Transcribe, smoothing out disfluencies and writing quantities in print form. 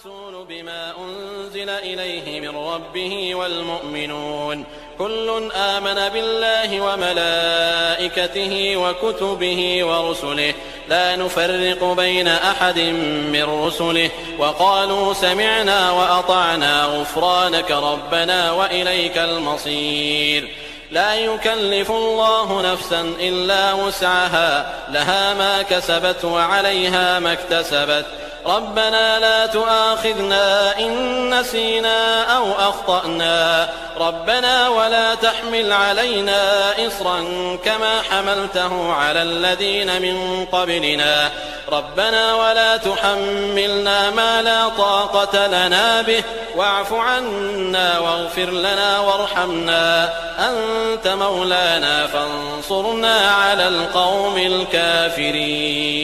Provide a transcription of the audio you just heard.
الرسول بما أنزل إليه من ربه والمؤمنون كل آمن بالله وملائكته وكتبه ورسله لا نفرق بين أحد من رسله وقالوا سمعنا وأطعنا غفرانك ربنا وإليك المصير. لا يكلف الله نفسا إلا وسعها لها ما كسبت وعليها ما اكتسبت ربنا لا تؤاخذنا إن نسينا أو أخطأنا ربنا ولا تحمل علينا إصرا كما حملته على الذين من قبلنا ربنا ولا تحملنا ما لا طاقة لنا به واعف عنا واغفر لنا وارحمنا أنت مولانا فانصرنا على القوم الكافرين.